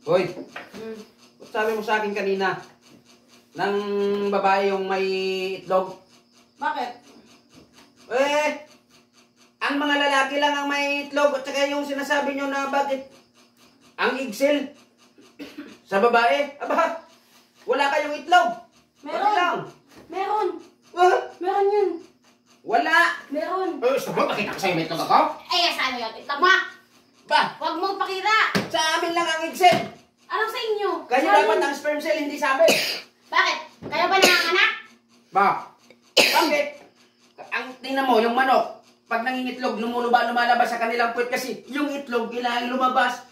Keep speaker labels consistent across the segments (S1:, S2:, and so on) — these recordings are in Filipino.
S1: Hoy, sabi mo sa akin kanina, ng babae yung may itlog.
S2: Bakit?
S1: Eh, ang mga lalaki lang ang may itlog at saka yung sinasabi nyo na bakit ang igsil sa babae. Aba, wala kayong itlog.
S2: Meron.
S1: Bakit lang?
S2: Meron.
S1: Ah,
S2: Meron yun.
S1: wala.
S2: Meron.
S1: Gusto mo, pakita ko sa'yo may itlog ako?
S2: Eh, saan mo yun? Itlog mo?
S1: Ba,
S2: Huwag mong pakita.
S1: sa amin lang ang igsil.
S2: Anong sa inyo?
S1: Kayo
S2: Sa
S1: dapat
S2: amin.
S1: ang sperm cell, hindi sa amin.
S2: Bakit? Kayo ba nanganganak?
S1: Ba, bakit? Ang tingnan mo, yung manok, pag nangingitlog, lumalabas sa kanilang puwet kasi yung itlog, kailangan lumabas.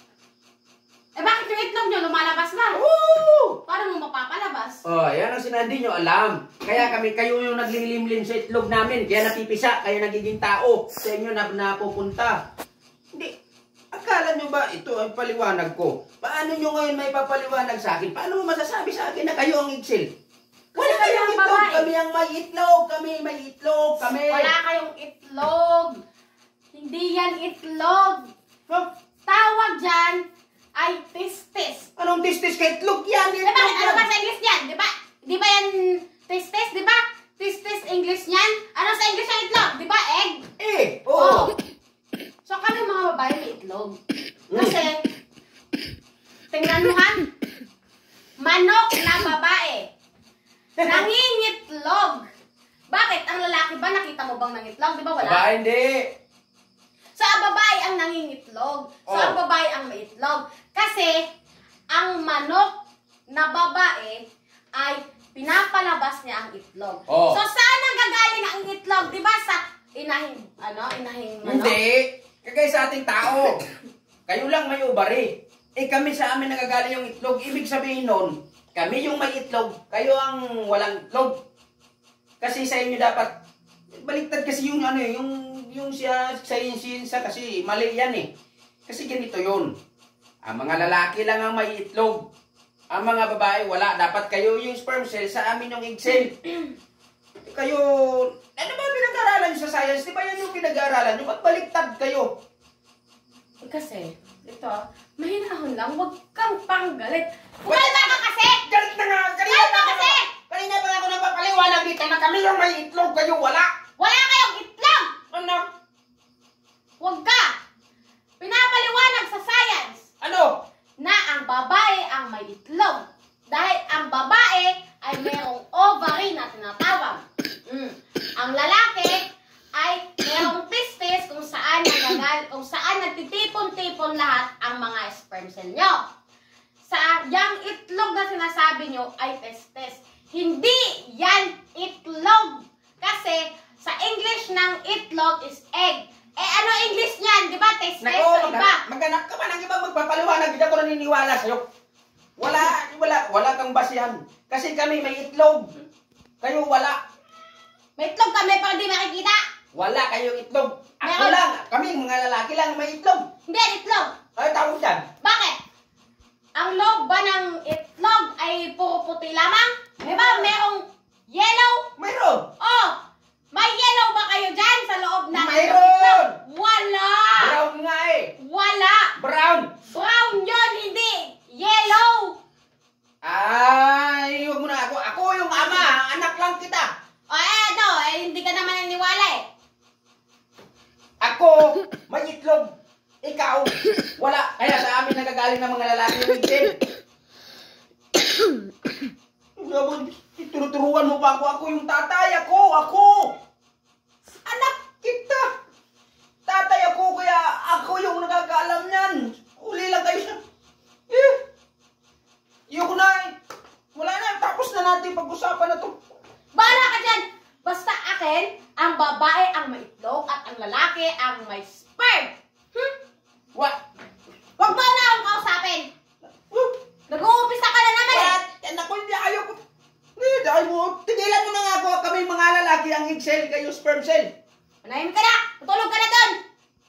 S2: Eh, bakit yung itlog nyo lumalabas na?
S1: Woo!
S2: Paano mo mapapalabas?
S1: Oh, yan ang sinandi nyo, alam. Kaya kayo yung naglilimlim sa itlog namin, kaya napipisa, kaya nagiging tao. Sa inyo na napupunta. Hindi. Akala nyo ba ito ang paliwanag ko? Paano nyo ngayon may papaliwanag sa akin? Paano mo masasabi sa akin na kayo ang igsil? Wala
S2: Kasi
S1: kayong
S2: ang
S1: itlog,
S2: babae.
S1: kami ang may itlog, kami may itlog, kami.
S2: Wala kayong itlog. Hindi yan itlog.
S1: Huh?
S2: Tawag dyan ay testes.
S1: Anong tistis ka itlog yan?
S2: Di ba? Ano ba sa English yan? Di ba? Di ba yan testes? Di ba? Testes English yan? Ano sa English ang itlog? Di ba? Egg?
S1: Eh, oo.
S2: So, kami mga babae may itlog. Kasi, tingnan mo ha, manok na babae, nangingitlog. Bakit? Ang lalaki ba, nakita mo bang nangitlog? Di ba wala?
S1: Ba, hindi.
S2: So, ang babae ang nangingitlog. So,
S1: Oh.
S2: ang babae ang may itlog. Kasi, ang manok na babae ay pinapalabas niya ang itlog.
S1: Oh.
S2: So, saan nanggagaling ang itlog? Di ba sa inahing, inahing manok?
S1: Hindi. Kagaya sa ating tao. Kayo lang may ubari. Eh kami sa amin nagagaling yung itlog. Ibig sabihin nun, kami yung may itlog, kayo ang walang itlog. Kasi sa inyo dapat, baliktad kasi yung yung siya sa kasi mali yan eh. Kasi ganito yun. Ang mga lalaki lang ang may itlog. Ang mga babae wala. Dapat kayo yung sperm cell, sa amin yung egg cell. Kayo, ano ba pinag-aaralan nyo sa science? Di ba yan yung pinag-aaralan nyo? Ba't baliktad kayo?
S2: Kasi, ito, mahinahon lang, huwag kang panggalit.
S1: Wala
S2: Kalma ka kasi!
S1: Galit na nga!
S2: Kalma kasi!
S1: Kanina pa ako napapaliwanag dito na kami yung may itlog, kayo wala!
S2: Wala kayong itlog!
S1: Ano?
S2: Huwag ka! Pinapaliwanag sa science
S1: Ano?
S2: na ang babae ang may itlog. Dahil ang babae ay mayroong ovary na tinatawag. Ang lalaki ay mayroong testes kung saan nagtitipon-tipon lahat ang mga sperm cell nyo. Sa yang itlog na sinasabi nyo ay testes. Hindi yan itlog. Kasi sa English ng itlog is egg. Eh ano English niyan? Di ba? Testes
S1: Nako,
S2: sa iba.
S1: maghanap ka ba ng ibang magpapaliwanag? Hindi ako naniniwala sa'yo. Wala kang basihan. Kasi kami may itlog. Kayo wala.
S2: May itlog kami pero di makikita.
S1: Wala kayong itlog. Ako
S2: Meron.
S1: lang. Kami mga lalaki lang may itlog.
S2: Hindi yan itlog.
S1: Ay, tawag dyan.
S2: Bakit? Ang loob ba ng itlog ay puro puti lamang? Di ba merong yellow?
S1: Mayroon.
S2: Oh! May yellow ba kayo dyan sa loob ng
S1: Mayroon.
S2: itlog? Wala!
S1: Brown nga eh.
S2: Wala!
S1: Brown.
S2: Brown yun, hindi yellow!
S1: Ay, huwag mo na ako. Ako yung ama. Anak lang kita.
S2: O hindi ka naman naniwala eh.
S1: Ako, may itlog. Ikaw, wala. Kaya sa amin nagagaling ng mga lalaki yung itlog. Turuturuan mo pa ako. Ako yung tatay. Ako. Anak kita. Tatay ako, kaya ako yung nagagaalam niyan. Uli lang kayo siya. Yung na eh. Wala na. Tapos na natin pag-usapan na to.
S2: Bahala ka dyan! Basta akin, ang babae ang may itlog at ang lalaki ang may sperm.
S1: What?
S2: Huwag mo na akong kausapin! Nag-uumpisa ka na naman eh!
S1: What? Naku, hindi ayaw ko. Tigilan mo na nga ako. Kami mga lalaki ang egg cell, kayo sperm cell.
S2: Manahimik ka na!